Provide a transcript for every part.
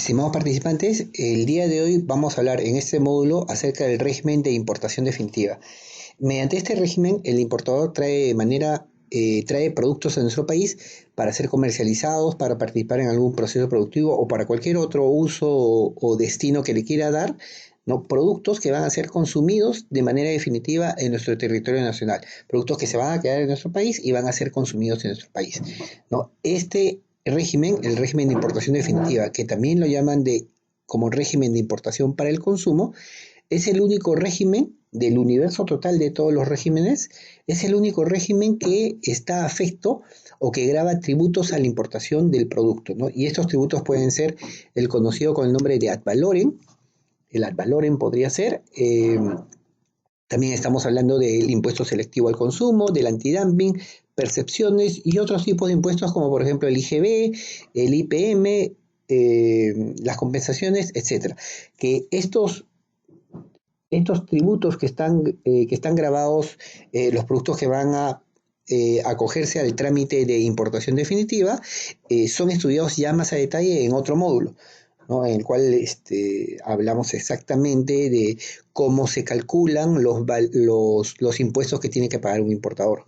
Estimados participantes, el día de hoy vamos a hablar en este módulo acerca del régimen de importación definitiva. Mediante este régimen, el importador trae productos a nuestro país para ser comercializados, para participar en algún proceso productivo o para cualquier otro uso o destino que le quiera dar, ¿no? Productos que van a ser consumidos de manera definitiva en nuestro territorio nacional, productos que se van a quedar en nuestro país y van a ser consumidos en nuestro país, ¿no? Este régimen, el régimen de importación definitiva, que también lo llaman como régimen de importación para el consumo, es el único régimen del universo total de todos los regímenes, es el único régimen que está afecto o que grava tributos a la importación del producto, ¿no? Y estos tributos pueden ser el conocido con el nombre de ad valorem. El ad valorem podría ser, también estamos hablando del impuesto selectivo al consumo, del antidumping, percepciones y otros tipos de impuestos como por ejemplo el IGB, el IPM, las compensaciones, etcétera. Que estos tributos que están grabados, los productos que van a acogerse al trámite de importación definitiva, son estudiados ya más a detalle en otro módulo, ¿no? En el cual hablamos exactamente de cómo se calculan los impuestos que tiene que pagar un importador,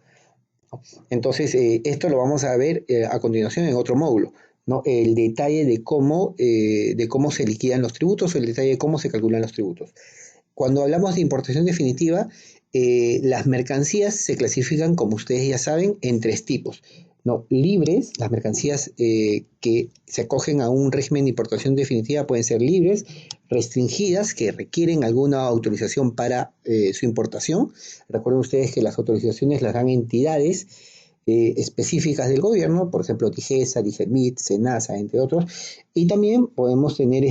¿no? Entonces, esto lo vamos a ver a continuación en otro módulo, ¿no? El detalle de cómo se liquidan los tributos, o el detalle de cómo se calculan los tributos. Cuando hablamos de importación definitiva, las mercancías se clasifican, como ustedes ya saben, en tres tipos, ¿no? Libres, las mercancías que se acogen a un régimen de importación definitiva pueden ser libres, restringidas, que requieren alguna autorización para su importación. Recuerden ustedes que las autorizaciones las dan entidades específicas del gobierno, por ejemplo, TIGESA, DIGEMIT, SENASA, entre otros, y también podemos tener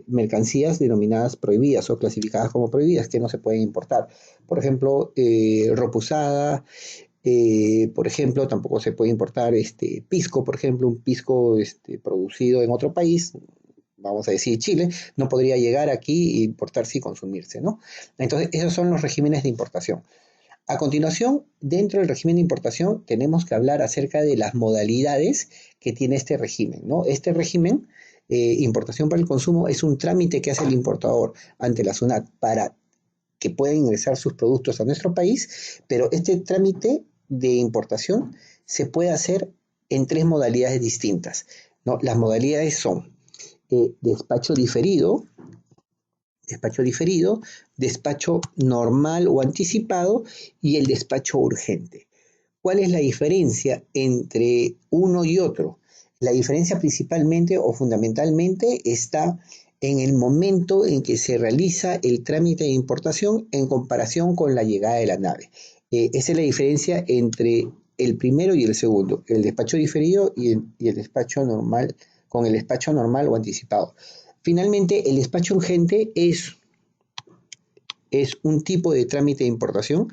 mercancías denominadas prohibidas o clasificadas como prohibidas, que no se pueden importar. Por ejemplo, ropa usada, por ejemplo, tampoco se puede importar pisco, por ejemplo, un pisco producido en otro país, vamos a decir Chile, no podría llegar aquí, importarse y consumirse, ¿no? Entonces, esos son los regímenes de importación. A continuación, dentro del régimen de importación, tenemos que hablar acerca de las modalidades que tiene este régimen, ¿no? Este régimen, importación para el consumo, es un trámite que hace el importador ante la SUNAT para que pueda ingresar sus productos a nuestro país, pero este trámite de importación se puede hacer en tres modalidades distintas, ¿no? Las modalidades son despacho diferido, despacho normal o anticipado y el despacho urgente. ¿Cuál es la diferencia entre uno y otro? La diferencia principalmente o fundamentalmente está en el momento en que se realiza el trámite de importación en comparación con la llegada de la nave. Esa es la diferencia entre el primero y el segundo, el despacho diferido y el despacho normal, con el despacho normal o anticipado. Finalmente, el despacho urgente es un tipo de trámite de importación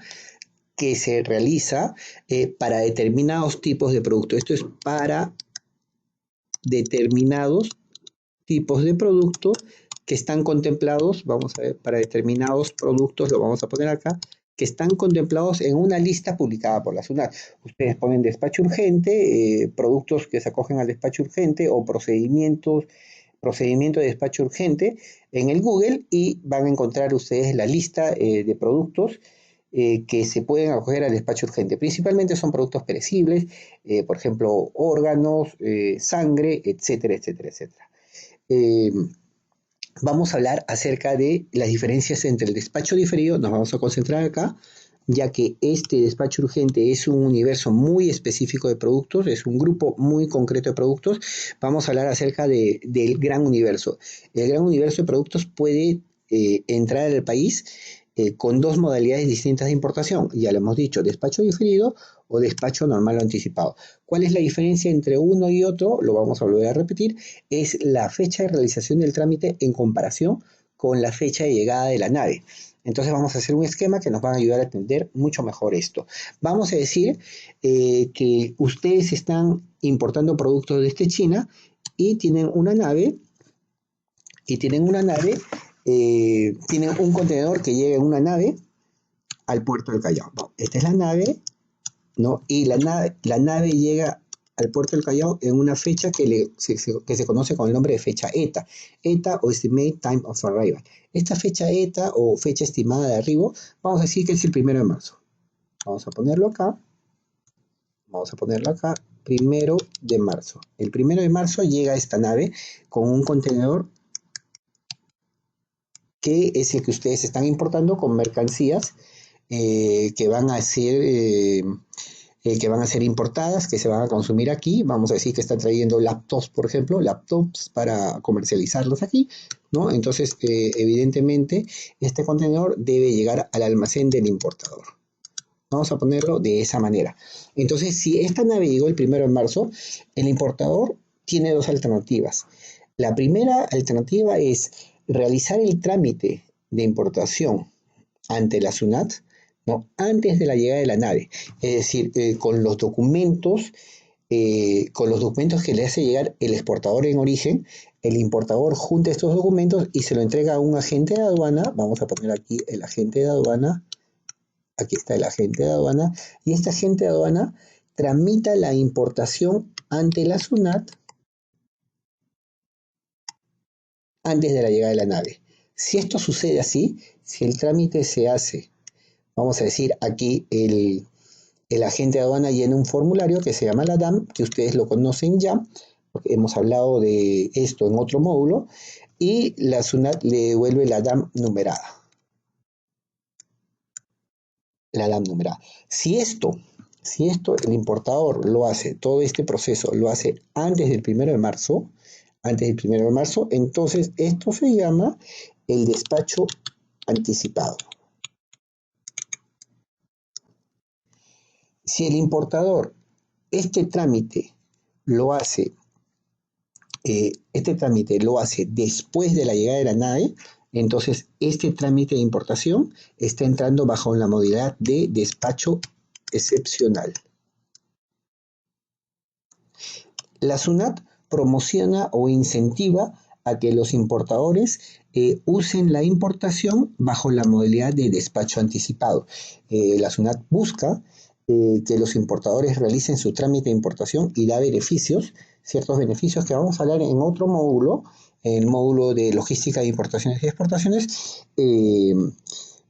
que se realiza para determinados tipos de productos. Esto es para determinados tipos de productos que están contemplados, vamos a ver, para determinados productos, lo vamos a poner acá, que están contemplados en una lista publicada por la SUNAT. Ustedes ponen despacho urgente, productos que se acogen al despacho urgente o procedimiento de despacho urgente en el Google y van a encontrar ustedes la lista de productos que se pueden acoger al despacho urgente. Principalmente son productos perecibles, por ejemplo, órganos, sangre, etcétera, etcétera, etcétera. Vamos a hablar acerca de las diferencias entre el despacho diferido, nos vamos a concentrar acá, ya que este despacho urgente es un universo muy específico de productos, es un grupo muy concreto de productos. Vamos a hablar acerca del gran universo. El gran universo de productos puede entrar al país con dos modalidades distintas de importación. Ya lo hemos dicho, despacho diferido o despacho normal o anticipado. ¿Cuál es la diferencia entre uno y otro? Lo vamos a volver a repetir. Es la fecha de realización del trámite en comparación con la fecha de llegada de la nave. Entonces vamos a hacer un esquema que nos va a ayudar a entender mucho mejor esto. Vamos a decir que ustedes están importando productos desde China y tienen una nave, tienen un contenedor que llega en una nave al puerto del Callao. Esta es la nave, ¿no? Y la nave llega al puerto del Callao en una fecha que se conoce con el nombre de fecha ETA, ETA o Estimate Time of Arrival. Esta fecha ETA o fecha estimada de arribo, vamos a decir que es el 1 de marzo. Vamos a ponerlo acá. Vamos a ponerlo acá, 1 de marzo. El 1 de marzo llega esta nave con un contenedor que es el que ustedes están importando con mercancías que van a ser importadas, que se van a consumir aquí. Vamos a decir que están trayendo laptops, por ejemplo, laptops para comercializarlos aquí, ¿no? Entonces, evidentemente, este contenedor debe llegar al almacén del importador. Vamos a ponerlo de esa manera. Entonces, si esta nave llegó el 1 de marzo, el importador tiene dos alternativas. La primera alternativa es realizar el trámite de importación ante la SUNAT, ¿no? Antes de la llegada de la nave. Es decir, con los documentos que le hace llegar el exportador en origen, el importador junta estos documentos y se lo entrega a un agente de aduana. Vamos a poner aquí el agente de aduana. Aquí está el agente de aduana, y este agente de aduana tramita la importación ante la SUNAT antes de la llegada de la nave. Si esto sucede así, si el trámite se hace, vamos a decir aquí el agente de aduana llena un formulario que se llama la DAM, que ustedes lo conocen ya, porque hemos hablado de esto en otro módulo, y la SUNAT le devuelve la DAM numerada. La DAM numerada. Si esto el importador lo hace, todo este proceso lo hace antes del 1 de marzo, entonces esto se llama el despacho anticipado. Si el importador este trámite lo hace después de la llegada de la nave, entonces este trámite de importación está entrando bajo la modalidad de despacho excepcional. La SUNAT promociona o incentiva a que los importadores usen la importación bajo la modalidad de despacho anticipado. La SUNAT busca que los importadores realicen su trámite de importación y da beneficios, ciertos beneficios que vamos a hablar en otro módulo, en el módulo de logística de importaciones y exportaciones.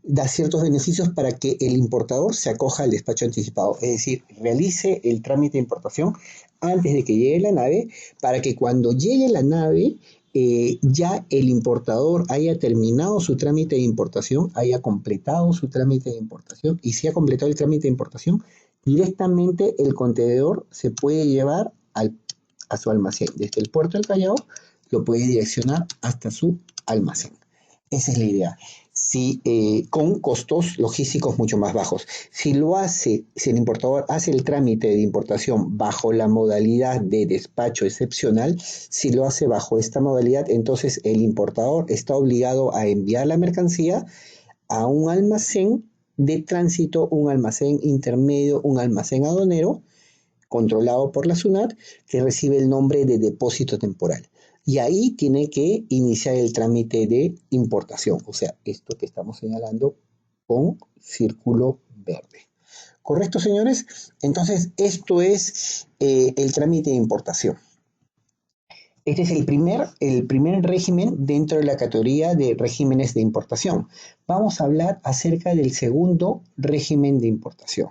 Da ciertos beneficios para que el importador se acoja al despacho anticipado, es decir, realice el trámite de importación antes de que llegue la nave, para que cuando llegue la nave ya el importador haya terminado su trámite de importación, haya completado su trámite de importación, y si ha completado el trámite de importación, directamente el contenedor se puede llevar a su almacén. Desde el puerto del Callao lo puede direccionar hasta su almacén. Esa es la idea. Con costos logísticos mucho más bajos. Si el importador hace el trámite de importación bajo la modalidad de despacho excepcional, si lo hace bajo esta modalidad, entonces el importador está obligado a enviar la mercancía a un almacén de tránsito, un almacén intermedio, un almacén aduanero, controlado por la SUNAT, que recibe el nombre de depósito temporal. Y ahí tiene que iniciar el trámite de importación, o sea, esto que estamos señalando con círculo verde. ¿Correcto, señores? Entonces, esto es el trámite de importación. Este es el primer régimen dentro de la categoría de regímenes de importación. Vamos a hablar acerca del segundo régimen de importación.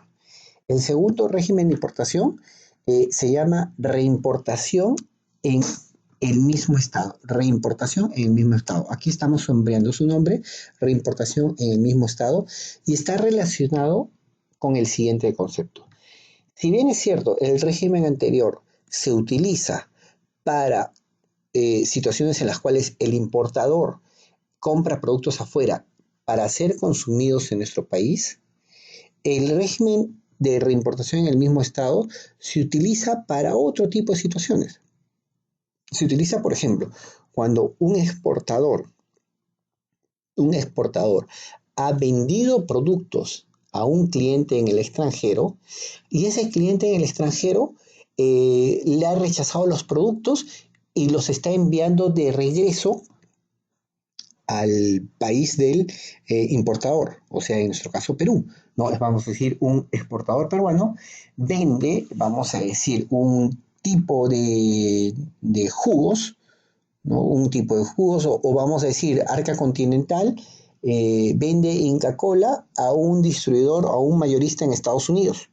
El segundo régimen de importación se llama reimportación en el mismo estado. Reimportación en el mismo estado. Aquí estamos sombreando su nombre, reimportación en el mismo estado, y está relacionado con el siguiente concepto. Si bien es cierto, el régimen anterior se utiliza para situaciones en las cuales el importador compra productos afuera para ser consumidos en nuestro país, el régimen de reimportación en el mismo estado se utiliza para otro tipo de situaciones. Se utiliza, por ejemplo, cuando un exportador ha vendido productos a un cliente en el extranjero, y ese cliente en el extranjero le ha rechazado los productos y los está enviando de regreso al país del importador, o sea, en nuestro caso Perú. No, vamos a decir, un exportador peruano vende, vamos a decir, un tipo de jugos, ¿no? Un tipo de jugos, o vamos a decir, Arca Continental vende Inca Kola a un distribuidor o a un mayorista en Estados Unidos,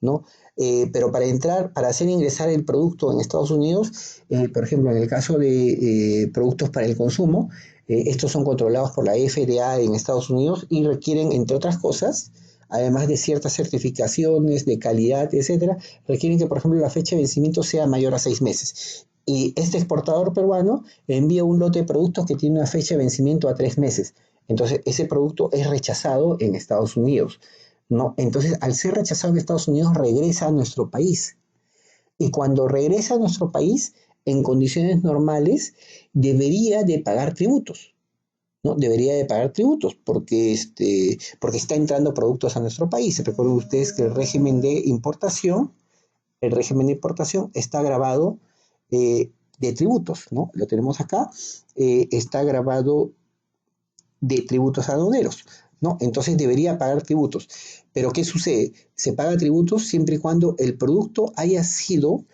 ¿no? Pero para hacer ingresar el producto en Estados Unidos, por ejemplo, en el caso de productos para el consumo, estos son controlados por la FDA en Estados Unidos y requieren, entre otras cosas, además de ciertas certificaciones de calidad, etcétera, requieren que, por ejemplo, la fecha de vencimiento sea mayor a 6 meses. Y este exportador peruano envía un lote de productos que tiene una fecha de vencimiento a 3 meses. Entonces, ese producto es rechazado en Estados Unidos, ¿no? Entonces, al ser rechazado en Estados Unidos, regresa a nuestro país. Y cuando regresa a nuestro país, en condiciones normales, debería de pagar tributos, ¿no? Debería de pagar tributos porque está entrando productos a nuestro país. Recuerden ustedes que el régimen de importación está grabado de tributos, ¿no? Lo tenemos acá, está grabado de tributos aduaneros, ¿no? Entonces debería pagar tributos. Pero ¿qué sucede? Se paga tributos siempre y cuando el producto haya sido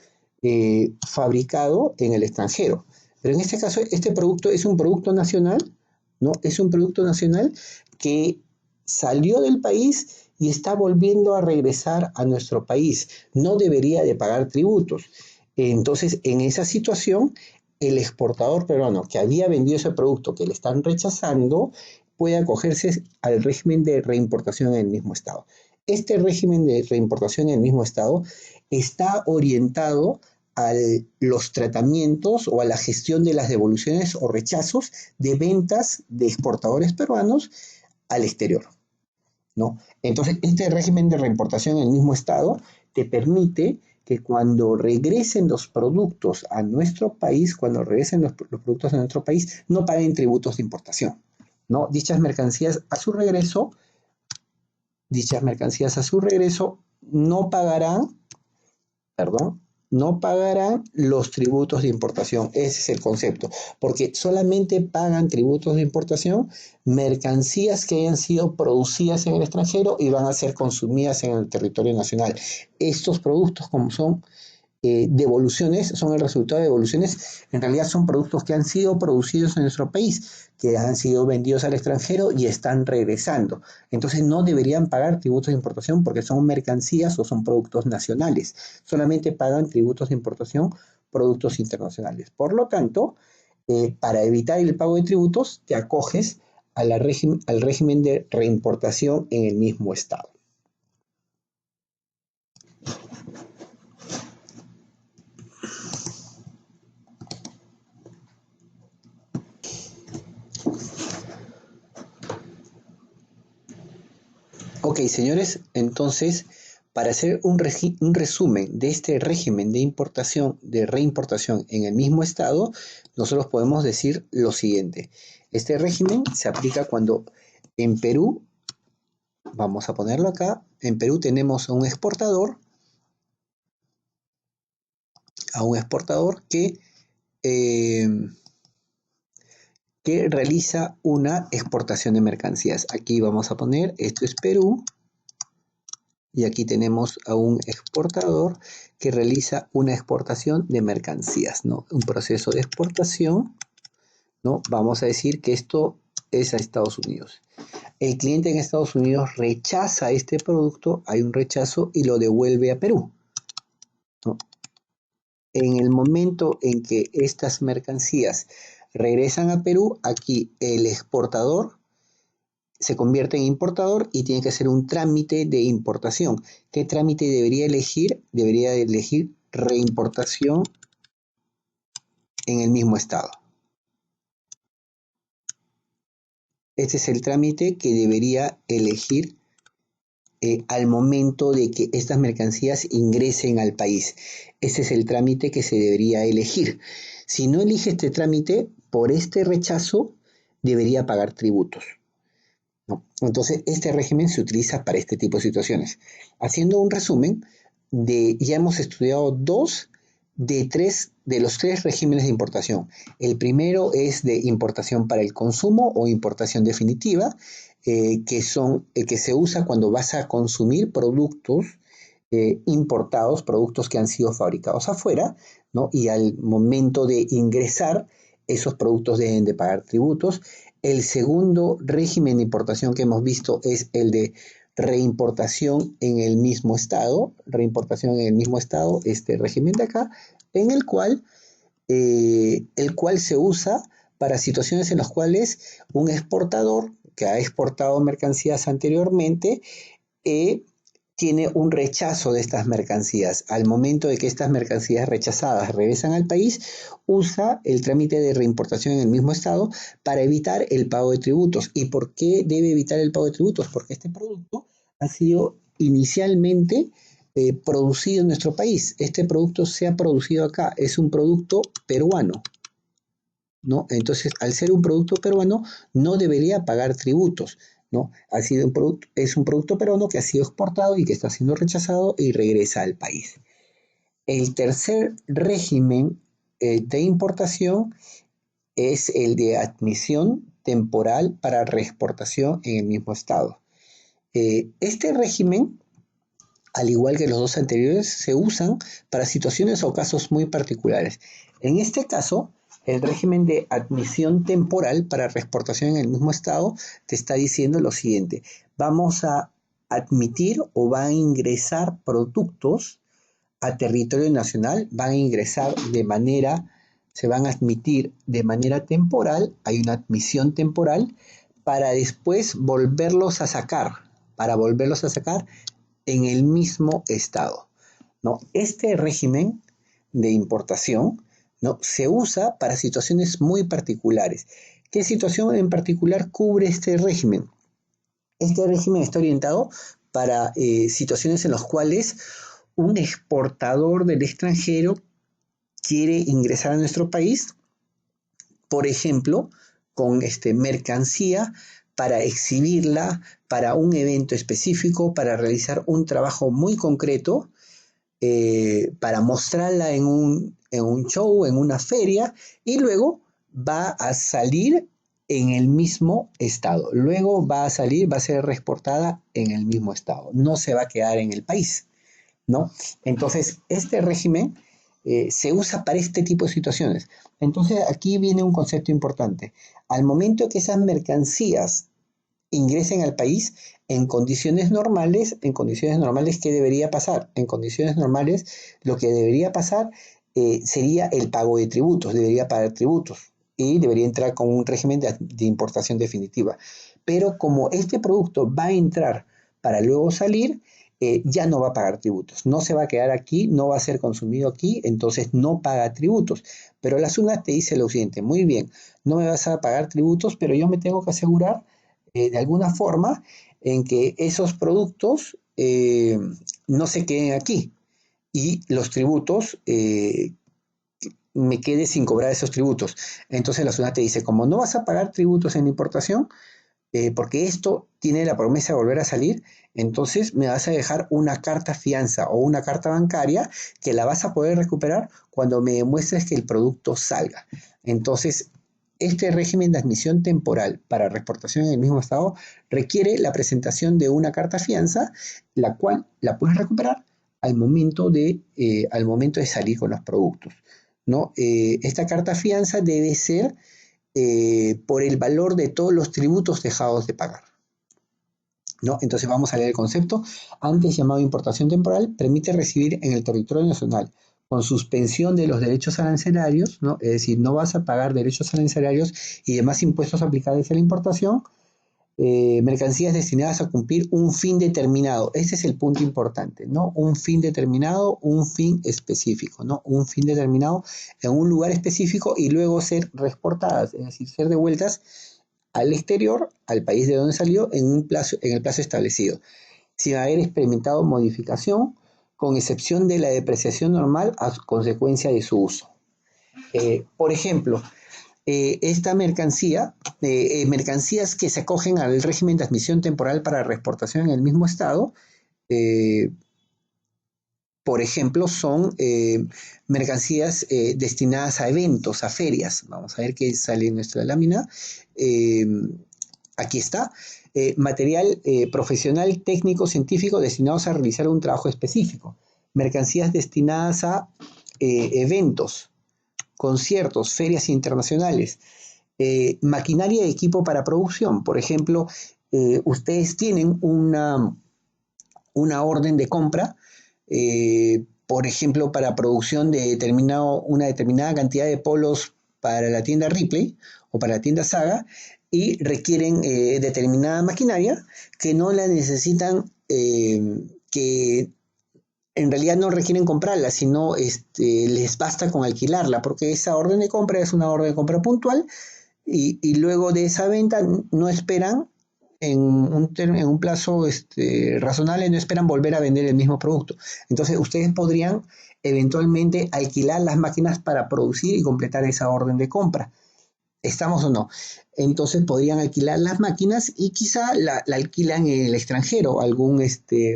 fabricado en el extranjero. Pero en este caso, este producto es un producto nacional, ¿no? Es un producto nacional que salió del país y está volviendo a regresar a nuestro país. No debería de pagar tributos. Entonces, en esa situación, el exportador peruano que había vendido ese producto que le están rechazando puede acogerse al régimen de reimportación en el mismo estado. Este régimen de reimportación en el mismo estado está orientado a los tratamientos o a la gestión de las devoluciones o rechazos de ventas de exportadores peruanos al exterior, ¿no? Entonces, este régimen de reimportación en el mismo estado te permite que cuando regresen los productos a nuestro país, cuando regresen los productos a nuestro país, no paguen tributos de importación, ¿no? Dichas mercancías a su regreso no pagarán, perdón, no pagarán los tributos de importación. Ese es el concepto, porque solamente pagan tributos de importación mercancías que hayan sido producidas en el extranjero y van a ser consumidas en el territorio nacional. Estos productos, como son devoluciones, son el resultado de devoluciones, en realidad son productos que han sido producidos en nuestro país, que han sido vendidos al extranjero y están regresando. Entonces no deberían pagar tributos de importación porque son mercancías o son productos nacionales. Solamente pagan tributos de importación productos internacionales. Por lo tanto, para evitar el pago de tributos, te acoges al régimen de reimportación en el mismo estado. Ok, señores, entonces, para hacer un resumen de este régimen de importación, de reimportación en el mismo estado, nosotros podemos decir lo siguiente. Este régimen se aplica cuando en Perú, vamos a ponerlo acá, en Perú tenemos a un exportador eh, que realiza una exportación de mercancías. Aquí vamos a poner, esto es Perú. Y aquí tenemos a un exportador que realiza una exportación de mercancías, ¿no? Un proceso de exportación, ¿no? Vamos a decir que esto es a Estados Unidos. El cliente en Estados Unidos rechaza este producto, hay un rechazo y lo devuelve a Perú, ¿no? En el momento en que estas mercancías regresan a Perú, aquí el exportador se convierte en importador y tiene que hacer un trámite de importación. ¿Qué trámite debería elegir? Debería elegir reimportación en el mismo estado. Este es el trámite que debería elegir al momento de que estas mercancías ingresen al país. Ese es el trámite que se debería elegir. Si no elige este trámite, por este rechazo debería pagar tributos, ¿no? Entonces, este régimen se utiliza para este tipo de situaciones. Haciendo un resumen, ya hemos estudiado de los tres regímenes de importación. El primero es de importación para el consumo o importación definitiva, que se usa cuando vas a consumir productos importados, productos que han sido fabricados afuera, ¿no? Y al momento de ingresar, esos productos deben de pagar tributos. El segundo régimen de importación que hemos visto es el de reimportación en el mismo estado, este régimen de acá, en el cual se usa para situaciones en las cuales un exportador que ha exportado mercancías anteriormente eh, tiene un rechazo de estas mercancías. Al momento de que estas mercancías rechazadas regresan al país, usa el trámite de reimportación en el mismo estado para evitar el pago de tributos. ¿Y por qué debe evitar el pago de tributos? Porque este producto ha sido inicialmente producido en nuestro país. Este producto se ha producido acá, es un producto peruano, ¿no? Entonces, al ser un producto peruano, no debería pagar tributos, ¿no? Es un producto peruano que ha sido exportado y que está siendo rechazado y regresa al país. El tercer régimen de importación es el de admisión temporal para reexportación en el mismo estado. Este régimen, al igual que los dos anteriores, se usan para situaciones o casos muy particulares. En este caso, el régimen de admisión temporal para reexportación en el mismo estado te está diciendo lo siguiente: vamos a admitir o van a ingresar productos a territorio nacional, se van a admitir de manera temporal, hay una admisión temporal para después volverlos a sacar en el mismo estado, ¿no? Este régimen de importación, ¿no?, se usa para situaciones muy particulares. ¿Qué situación en particular cubre este régimen? Este régimen está orientado para situaciones en las cuales un exportador del extranjero quiere ingresar a nuestro país, por ejemplo, con mercancía para exhibirla para un evento específico, para realizar un trabajo muy concreto, para mostrarla en un show, en una feria, y luego va a salir en el mismo estado. Luego va a ser reexportada en el mismo estado. No se va a quedar en el país, ¿no? Entonces, este régimen se usa para este tipo de situaciones. Entonces, aquí viene un concepto importante. Al momento que esas mercancías ingresen al país ¿qué debería pasar? En condiciones normales, lo que debería pasar sería el pago de tributos, debería pagar tributos y debería entrar con un régimen de importación definitiva. Pero como este producto va a entrar para luego salir, ya no va a pagar tributos, no se va a quedar aquí, no va a ser consumido aquí, entonces no paga tributos. Pero la SUNAT te dice lo siguiente: muy bien, no me vas a pagar tributos, pero yo me tengo que asegurar de alguna forma en que esos productos no se queden aquí y los tributos me quede sin cobrar esos tributos. Entonces la SUNAT te dice: como no vas a pagar tributos en importación, porque esto tiene la promesa de volver a salir, entonces me vas a dejar una carta fianza o una carta bancaria que la vas a poder recuperar cuando me demuestres que el producto salga. Entonces, este régimen de admisión temporal para reexportación en el mismo estado requiere la presentación de una carta fianza, la cual la puedes recuperar al momento de salir con los productos, ¿no? Esta carta fianza debe ser por el valor de todos los tributos dejados de pagar, ¿no? Entonces vamos a leer el concepto. Antes llamado importación temporal, permite recibir en el territorio nacional, con suspensión de los derechos arancelarios, ¿no? Es decir, no vas a pagar derechos arancelarios y demás impuestos aplicables a la importación, mercancías destinadas a cumplir un fin determinado. Ese es el punto importante, ¿no? Un fin determinado, un fin específico, ¿no? Un fin determinado en un lugar específico y luego ser reexportadas, es decir, ser devueltas al exterior, al país de donde salió, en el plazo establecido, sin haber experimentado modificación, con excepción de la depreciación normal a consecuencia de su uso. Por ejemplo, esta mercancías que se acogen al régimen de admisión temporal para reexportación en el mismo estado, eh, por ejemplo, son mercancías destinadas a eventos, a ferias. Vamos a ver qué sale en nuestra lámina. Aquí está. Material profesional, técnico, científico destinados a realizar un trabajo específico. Mercancías destinadas a eventos, conciertos, ferias internacionales. Maquinaria y equipo para producción. Por ejemplo, ustedes tienen una orden de compra, por ejemplo, para producción de una determinada cantidad de polos para la tienda Ripley o para la tienda Saga, y requieren determinada maquinaria que no la necesitan, que en realidad no requieren comprarla, sino les basta con alquilarla, porque esa orden de compra es una orden de compra puntual, y luego de esa venta no esperan en un plazo razonable, no esperan volver a vender el mismo producto. Entonces ustedes podrían eventualmente alquilar las máquinas para producir y completar esa orden de compra. ¿Estamos o no? Entonces podrían alquilar las máquinas y quizá la alquilan en el extranjero, algún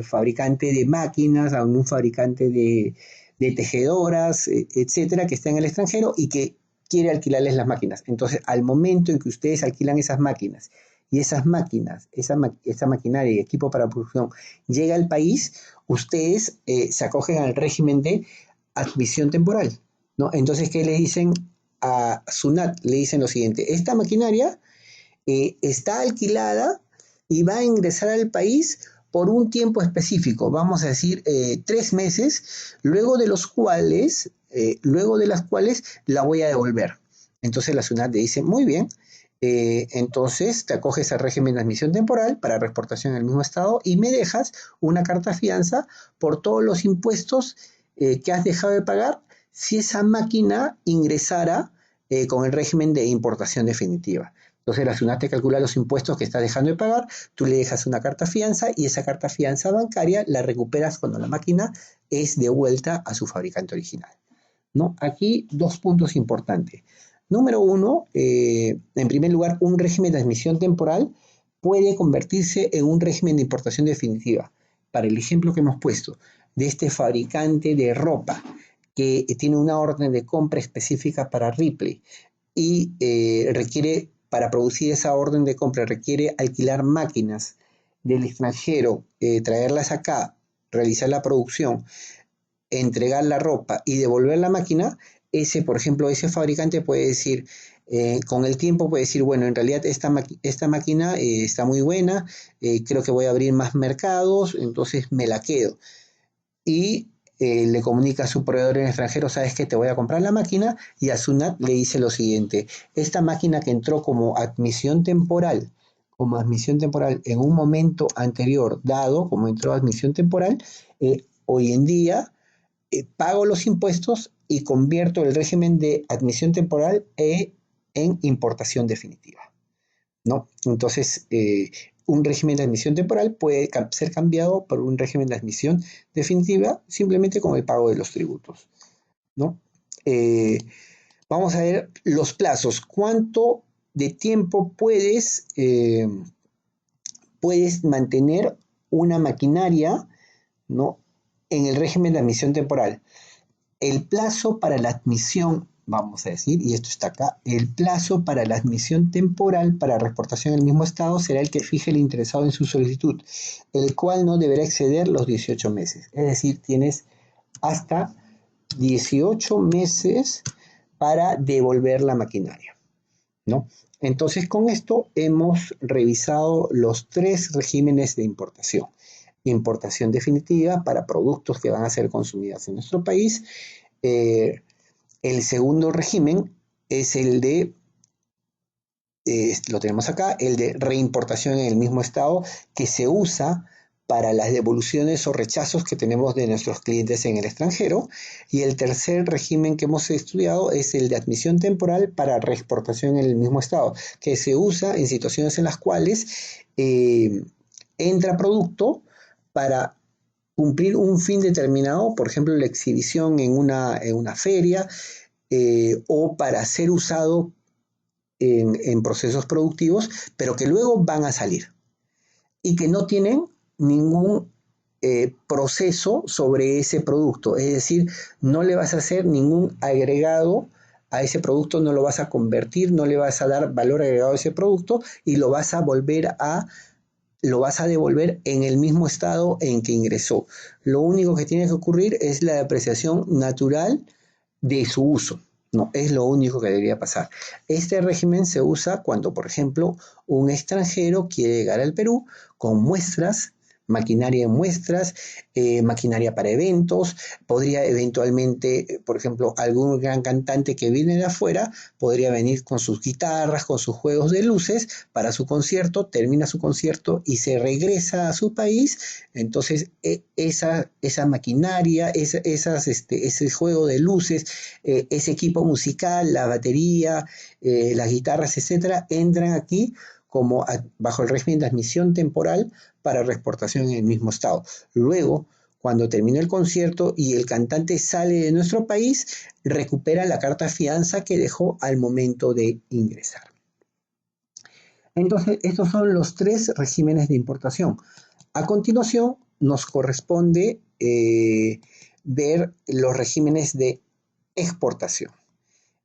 fabricante de máquinas, algún fabricante de tejedoras, etcétera, que está en el extranjero y que quiere alquilarles las máquinas. Entonces, al momento en que ustedes alquilan esas máquinas y esas máquinas, esa maquinaria y equipo para producción llega al país, ustedes se acogen al régimen de admisión temporal, ¿no? Entonces, ¿qué le dicen a SUNAT? Le dicen lo siguiente: esta maquinaria está alquilada y va a ingresar al país por un tiempo específico, vamos a decir 3 meses, luego de las cuales la voy a devolver. Entonces la SUNAT le dice, muy bien, entonces te acoges al régimen de admisión temporal para reexportación en el mismo estado y me dejas una carta fianza por todos los impuestos que has dejado de pagar si esa máquina ingresara con el régimen de importación definitiva. Entonces la SUNAT te calcula los impuestos que estás dejando de pagar, tú le dejas una carta fianza y esa carta fianza bancaria la recuperas cuando la máquina es devuelta a su fabricante original, ¿no? Aquí 2 puntos importantes. Número 1, en primer lugar, un régimen de admisión temporal puede convertirse en un régimen de importación definitiva. Para el ejemplo que hemos puesto de este fabricante de ropa que tiene una orden de compra específica para Ripley y para producir esa orden de compra, requiere alquilar máquinas del extranjero, traerlas acá, realizar la producción, entregar la ropa y devolver la máquina. Por ejemplo, ese fabricante puede decir, con el tiempo puede decir, bueno, en realidad esta máquina está muy buena, creo que voy a abrir más mercados, entonces me la quedo. Y le comunica a su proveedor en el extranjero, sabes que te voy a comprar la máquina, y a SUNAT le dice lo siguiente: esta máquina que entró como admisión temporal en un momento anterior dado, como entró admisión temporal, hoy en día pago los impuestos y convierto el régimen de admisión temporal en importación definitiva, ¿no? Entonces, un régimen de admisión temporal puede ser cambiado por un régimen de admisión definitiva simplemente con el pago de los tributos, ¿no? Eh, Vamos a ver los plazos. ¿Cuánto de tiempo puedes mantener una maquinaria, ¿no?, en el régimen de admisión temporal? El plazo para la admisión, vamos a decir, y esto está acá, el plazo para la admisión temporal para reexportación en el mismo estado será el que fije el interesado en su solicitud, el cual no deberá exceder los 18 meses. Es decir, tienes hasta 18 meses para devolver la maquinaria, ¿no? Entonces, con esto hemos revisado los 3 regímenes de importación. Importación definitiva para productos que van a ser consumidos en nuestro país. El segundo régimen es lo tenemos acá, el de reimportación en el mismo estado, que se usa para las devoluciones o rechazos que tenemos de nuestros clientes en el extranjero. Y el tercer régimen que hemos estudiado es el de admisión temporal para reexportación en el mismo estado, que se usa en situaciones en las cuales entra producto para cumplir un fin determinado, por ejemplo, la exhibición en una feria, o para ser usado en procesos productivos, pero que luego van a salir y que no tienen ningún proceso sobre ese producto. Es decir, no le vas a hacer ningún agregado a ese producto no lo vas a convertir, no le vas a dar valor agregado a ese producto y lo vas a devolver en el mismo estado en que ingresó. Lo único que tiene que ocurrir es la depreciación natural de su uso. No, es lo único que debería pasar. Este régimen se usa cuando, por ejemplo, un extranjero quiere llegar al Perú con muestras, maquinaria en muestras, maquinaria para eventos, podría eventualmente, por ejemplo, algún gran cantante que viene de afuera, podría venir con sus guitarras, con sus juegos de luces para su concierto, termina su concierto y se regresa a su país. Entonces esa maquinaria, ese juego de luces, ese equipo musical, la batería, las guitarras, etcétera, entran aquí como bajo el régimen de admisión temporal para reexportación en el mismo estado. Luego, cuando termina el concierto y el cantante sale de nuestro país, recupera la carta fianza que dejó al momento de ingresar. Entonces, estos son los 3 regímenes de importación. A continuación, nos corresponde ver los regímenes de exportación.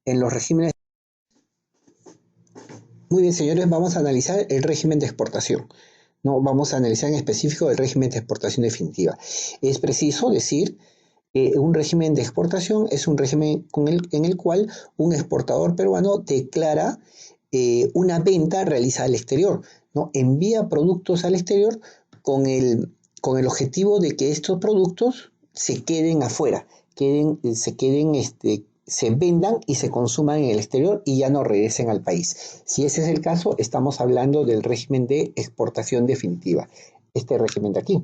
En los regímenes... Muy bien, señores, vamos a analizar el régimen de exportación. No vamos a analizar en específico el régimen de exportación definitiva. Es preciso decir que un régimen de exportación es un régimen en el cual un exportador peruano declara una venta realizada al exterior, ¿no? Envía productos al exterior con el objetivo de que estos productos se queden afuera, se vendan y se consuman en el exterior y ya no regresen al país. Si ese es el caso, estamos hablando del régimen de exportación definitiva. Este régimen de aquí,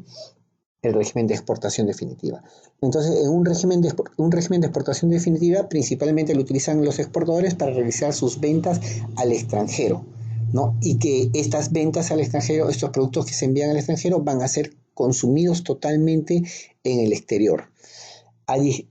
el régimen de exportación definitiva. Entonces, en un régimen de exportación definitiva, principalmente lo utilizan los exportadores para realizar sus ventas al extranjero, ¿no? Y que estas ventas al extranjero, estos productos que se envían al extranjero, van a ser consumidos totalmente en el exterior.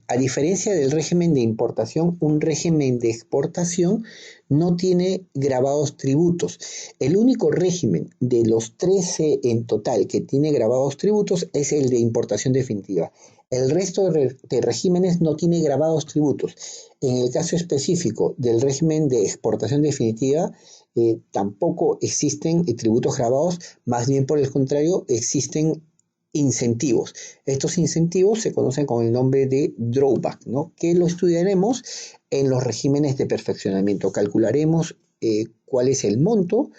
A diferencia del régimen de importación, un régimen de exportación no tiene gravados tributos. El único régimen de los 13 en total que tiene gravados tributos es el de importación definitiva. El resto de regímenes no tiene gravados tributos. En el caso específico del régimen de exportación definitiva, tampoco existen tributos gravados, más bien por el contrario, existen incentivos. Estos incentivos se conocen con el nombre de drawback, ¿no? Que lo estudiaremos en los regímenes de perfeccionamiento. Calcularemos cuál es el monto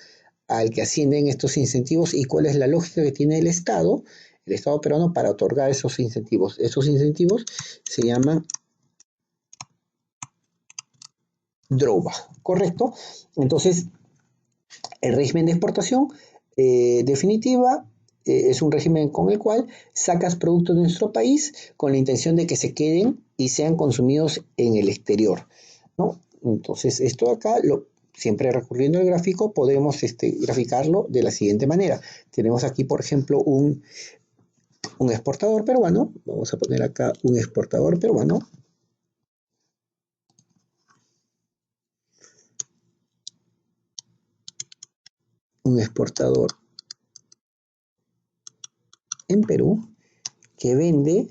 al que ascienden estos incentivos y cuál es la lógica que tiene el Estado peruano para otorgar esos incentivos. Esos incentivos se llaman drawback, ¿correcto? Entonces, el régimen de exportación definitiva es un régimen con el cual sacas productos de nuestro país con la intención de que se queden y sean consumidos en el exterior, ¿no? Entonces, esto acá, siempre recurriendo al gráfico, podemos graficarlo de la siguiente manera. Tenemos aquí, por ejemplo, un exportador peruano. Vamos a poner acá un exportador peruano. Un exportador en Perú que vende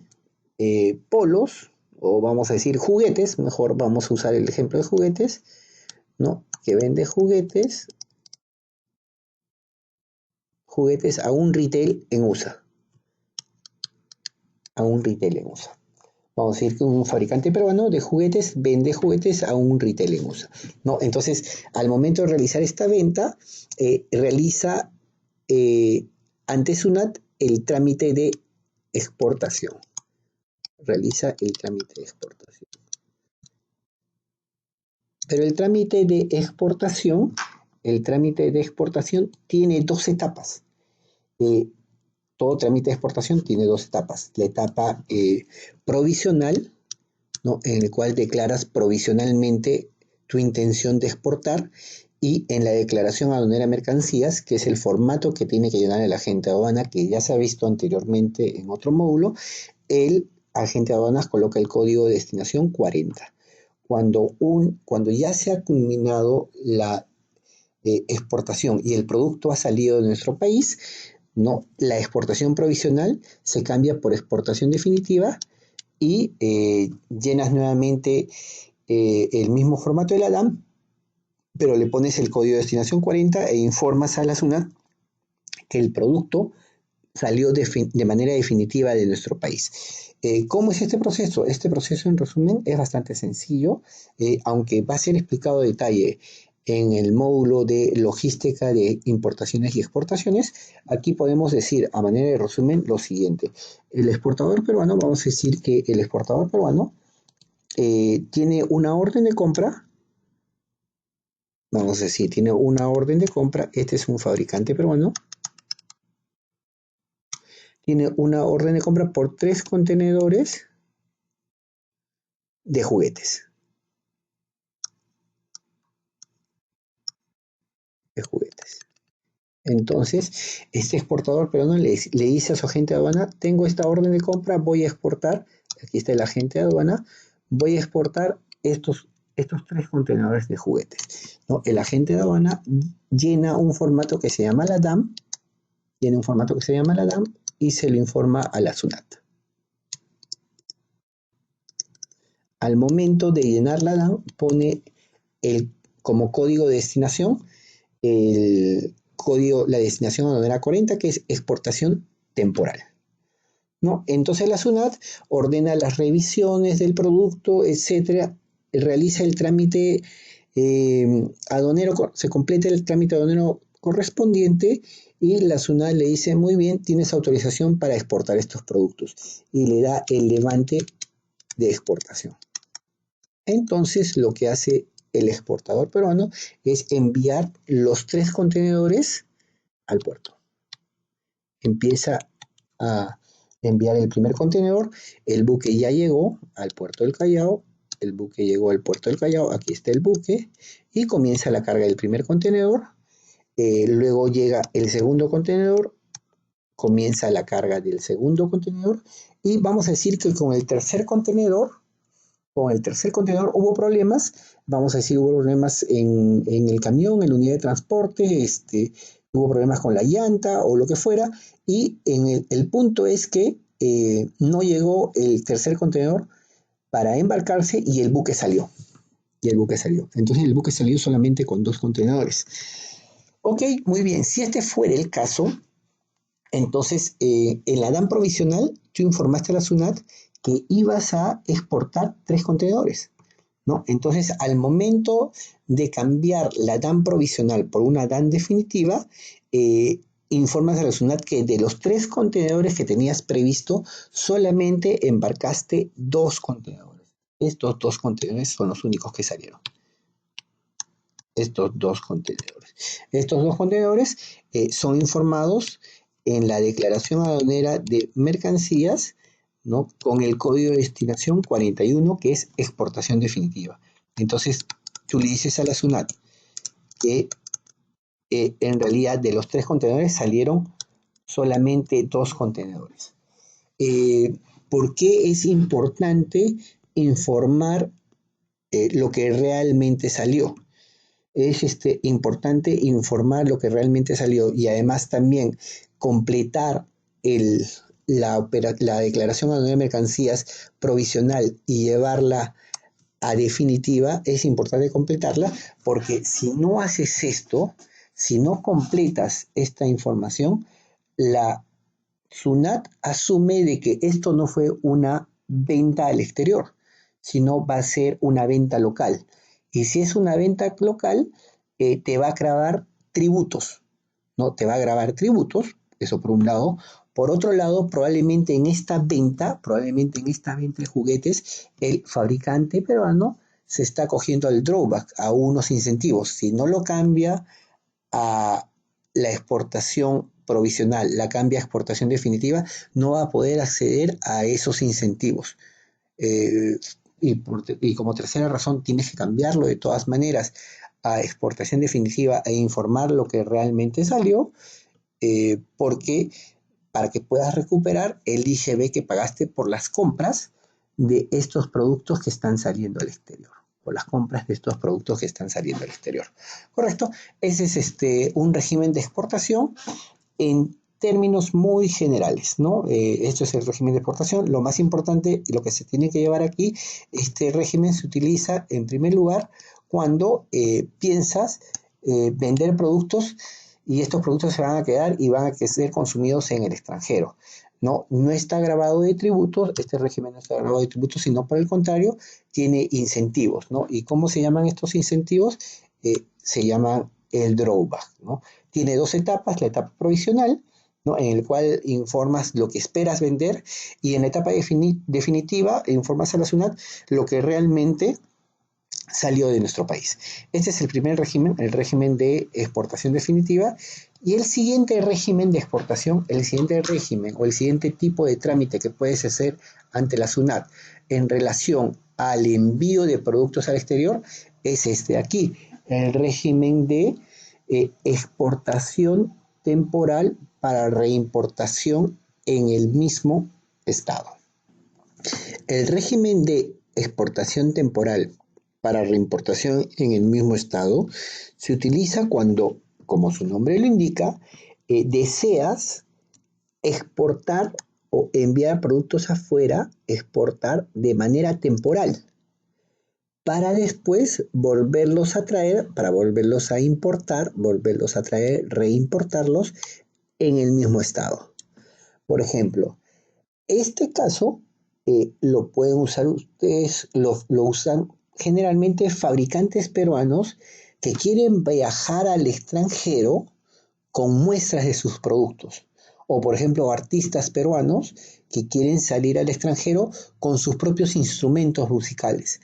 polos, o vamos a decir juguetes, mejor vamos a usar el ejemplo de juguetes, ¿no? Que vende juguetes a un retail en USA. A un retail en USA. Vamos a decir que un fabricante peruano de juguetes vende juguetes a un retail en USA, ¿no? Entonces, al momento de realizar esta venta, realiza ante SUNAT el trámite de exportación. Realiza el trámite de exportación. Pero el trámite de exportación tiene 2 etapas. Todo trámite de exportación tiene 2 etapas. La etapa provisional, ¿no? En el cual declaras provisionalmente tu intención de exportar, y en la declaración aduanera de mercancías, que es el formato que tiene que llenar el agente de aduana, que ya se ha visto anteriormente en otro módulo. El agente de aduanas coloca el código de destinación 40. Cuando ya se ha culminado la exportación y el producto ha salido de nuestro país, ¿no? La exportación provisional se cambia por exportación definitiva y llenas nuevamente el mismo formato de la DAM, pero le pones el código de destinación 40 e informas a la SUNAT que el producto salió de manera definitiva de nuestro país. ¿Cómo es este proceso? Este proceso, en resumen, es bastante sencillo, aunque va a ser explicado a detalle en el módulo de logística de importaciones y exportaciones. Aquí podemos decir, a manera de resumen, lo siguiente. El exportador peruano, vamos a decir que el exportador peruano tiene una orden de compra. Vamos a decir, tiene una orden de compra. Este es un fabricante peruano. Tiene una orden de compra por 3 contenedores de juguetes. Entonces, este exportador peruano le dice a su agente de aduana, tengo esta orden de compra, voy a exportar, aquí está el agente de aduana, voy a exportar estos 3 contenedores de juguetes, ¿no? El agente de aduana llena un formato que se llama la DAM, y se lo informa a la SUNAT. Al momento de llenar la DAM, pone como código de destinación la destinación aduanera 40, que es exportación temporal, ¿no? Entonces la SUNAT ordena las revisiones del producto, etcétera, realiza el trámite aduanero, se completa el trámite aduanero correspondiente y la SUNAT le dice, muy bien, tienes autorización para exportar estos productos y le da el levante de exportación. Entonces lo que hace el exportador peruano es enviar los 3 contenedores al puerto. Empieza a enviar el primer contenedor, el buque ya llegó al puerto del Callao, aquí está el buque, y comienza la carga del primer contenedor, luego llega el segundo contenedor, comienza la carga del segundo contenedor, y vamos a decir que con el tercer contenedor hubo problemas, hubo problemas en el camión, en la unidad de transporte, hubo problemas con la llanta o lo que fuera, y el punto es que no llegó el tercer contenedor para embarcarse y el buque salió. Entonces el buque salió solamente con 2 contenedores. Ok, muy bien, si este fuera el caso, entonces en la DAM provisional tú informaste a la SUNAT que ibas a exportar 3 contenedores, ¿no? Entonces, al momento de cambiar la DAM provisional por una DAM definitiva, informas a la SUNAT que de los 3 contenedores que tenías previsto, solamente embarcaste 2 contenedores. Estos 2 contenedores son los únicos que salieron. Estos dos contenedores son informados en la declaración aduanera de mercancías, ¿no? Con el código de destinación 41, que es exportación definitiva. Entonces, tú le dices a la SUNAT que en realidad de los 3 contenedores salieron solamente 2 contenedores. ¿Por qué es importante informar lo que realmente salió? Es importante informar lo que realmente salió y además también completar la declaración aduanera de mercancías provisional y llevarla a definitiva. Es importante completarla porque si no haces esto, si no completas esta información, la SUNAT asume de que esto no fue una venta al exterior, sino va a ser una venta local. Y si es una venta local, te va a gravar tributos, ¿no? Te va a grabar tributos, eso por un lado. Por otro lado, probablemente en esta venta de juguetes, el fabricante peruano se está cogiendo al drawback, a unos incentivos. Si no lo cambia a la exportación provisional, la cambia a exportación definitiva, no va a poder acceder a esos incentivos. Y como tercera razón, tienes que cambiarlo de todas maneras a exportación definitiva e informar lo que realmente salió, porque para que puedas recuperar el IGB que pagaste por las compras de estos productos que están saliendo al exterior. ¿Correcto? Ese es un régimen de exportación. En términos muy generales, ¿no? Esto es el régimen de exportación. Lo más importante y lo que se tiene que llevar aquí, este régimen se utiliza en primer lugar cuando piensas vender productos y estos productos se van a quedar y van a ser consumidos en el extranjero. No está grabado de tributos, este régimen no está grabado de tributos, sino por el contrario, tiene incentivos, ¿no? ¿Y cómo se llaman estos incentivos? Se llaman el drawback, ¿no? Tiene dos etapas, la etapa provisional, ¿no? En el cual informas lo que esperas vender, y en la etapa definitiva informas a la SUNAT lo que realmente salió de nuestro país. Este es el primer régimen, el régimen de exportación definitiva, y el siguiente régimen de exportación, el siguiente régimen o el siguiente tipo de trámite que puedes hacer ante la SUNAT en relación al envío de productos al exterior es este de aquí, el régimen de exportación temporal para reimportación en el mismo estado. El régimen de exportación temporal para reimportación en el mismo estado se utiliza cuando, como su nombre lo indica, deseas exportar o enviar productos afuera, exportar de manera temporal, para después volverlos a traer, para volverlos a importar, volverlos a traer, reimportarlos en el mismo estado. Por ejemplo, este caso lo pueden usar ustedes, lo usan generalmente fabricantes peruanos que quieren viajar al extranjero con muestras de sus productos. O por ejemplo, artistas peruanos que quieren salir al extranjero con sus propios instrumentos musicales,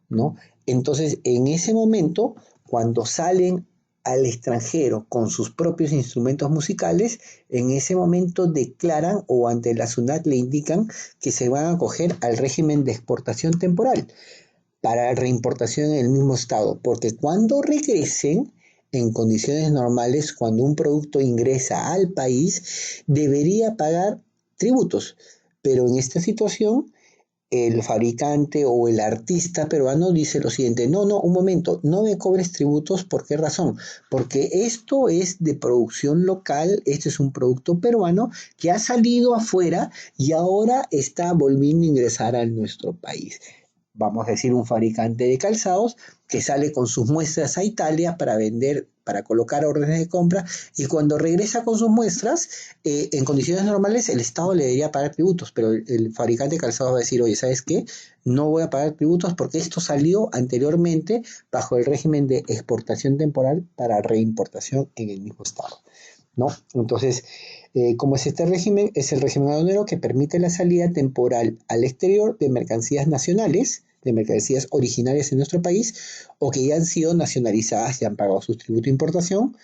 ¿no? Entonces, en ese momento, cuando salen al extranjero con sus propios instrumentos musicales, en ese momento declaran o ante la SUNAT le indican que se van a acoger al régimen de exportación temporal para reimportación en el mismo estado, porque cuando regresen en condiciones normales, cuando un producto ingresa al país, debería pagar tributos, pero en esta situación el fabricante o el artista peruano dice lo siguiente: no, un momento, no me cobres tributos. ¿Por qué razón? Porque esto es de producción local, este es un producto peruano que ha salido afuera y ahora está volviendo a ingresar a nuestro país. Vamos a decir, un fabricante de calzados que sale con sus muestras a Italia para vender, para colocar órdenes de compra, y cuando regresa con sus muestras, en condiciones normales el Estado le debería pagar tributos, pero el fabricante de calzados va a decir: oye, ¿sabes qué? No voy a pagar tributos porque esto salió anteriormente bajo el régimen de exportación temporal para reimportación en el mismo Estado, ¿no? Entonces, ¿cómo es este régimen? Es el régimen aduanero que permite la salida temporal al exterior de mercancías nacionales, de mercancías originarias en nuestro país, o que ya han sido nacionalizadas y han pagado su tributo de importación,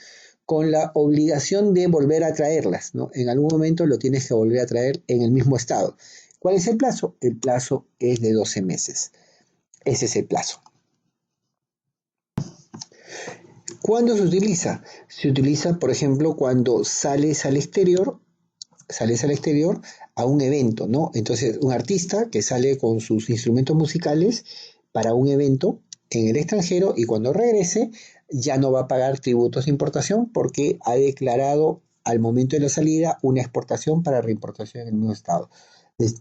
con la obligación de volver a traerlas, ¿no? En algún momento lo tienes que volver a traer en el mismo estado. ¿Cuál es el plazo? El plazo es de 12 meses. Ese es el plazo. ¿Cuándo se utiliza? Se utiliza, por ejemplo, cuando sales al exterior a un evento, ¿no? Entonces, un artista que sale con sus instrumentos musicales para un evento en el extranjero, y cuando regrese ya no va a pagar tributos de importación porque ha declarado al momento de la salida una exportación para reimportación en el mismo estado.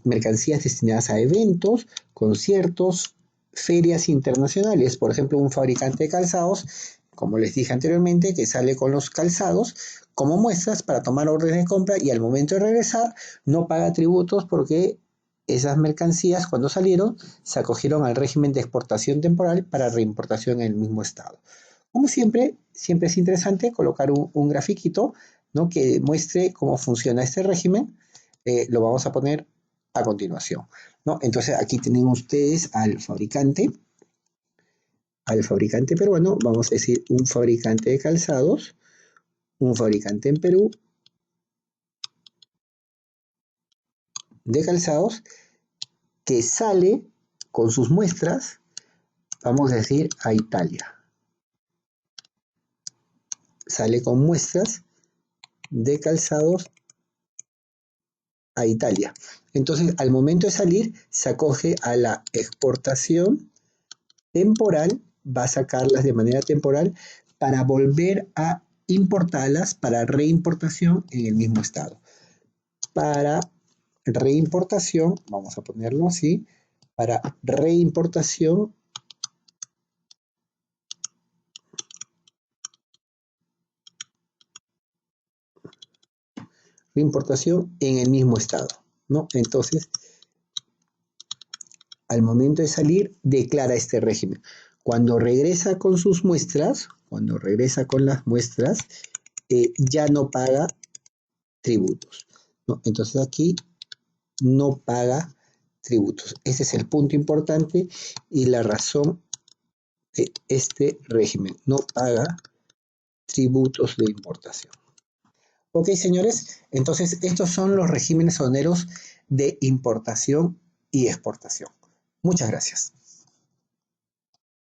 Mercancías destinadas a eventos, conciertos, ferias internacionales. Por ejemplo, un fabricante de calzados, como les dije anteriormente, que sale con los calzados como muestras para tomar órdenes de compra, y al momento de regresar no paga tributos porque esas mercancías, cuando salieron, se acogieron al régimen de exportación temporal para reimportación en el mismo estado. Como siempre es interesante colocar un grafiquito, ¿no?, que muestre cómo funciona este régimen. Lo vamos a poner a continuación, ¿no? Entonces aquí tienen ustedes al fabricante peruano, vamos a decir un fabricante de calzados, un fabricante en Perú de calzados que sale con sus muestras, vamos a decir, a Italia. Sale con muestras de calzados a Italia. Entonces, al momento de salir, se acoge a la exportación temporal, va a sacarlas de manera temporal para volver a importarlas para reimportación en el mismo estado. Para reimportación, vamos a ponerlo así, para reimportación en el mismo estado, ¿no? Entonces, al momento de salir, declara este régimen. Cuando regresa con sus muestras, cuando regresa con las muestras, ya no paga tributos, ¿no? Entonces aquí no paga tributos. Ese es el punto importante y la razón de este régimen. No paga tributos de importación. Ok, señores, entonces estos son los regímenes aduaneros de importación y exportación. Muchas gracias.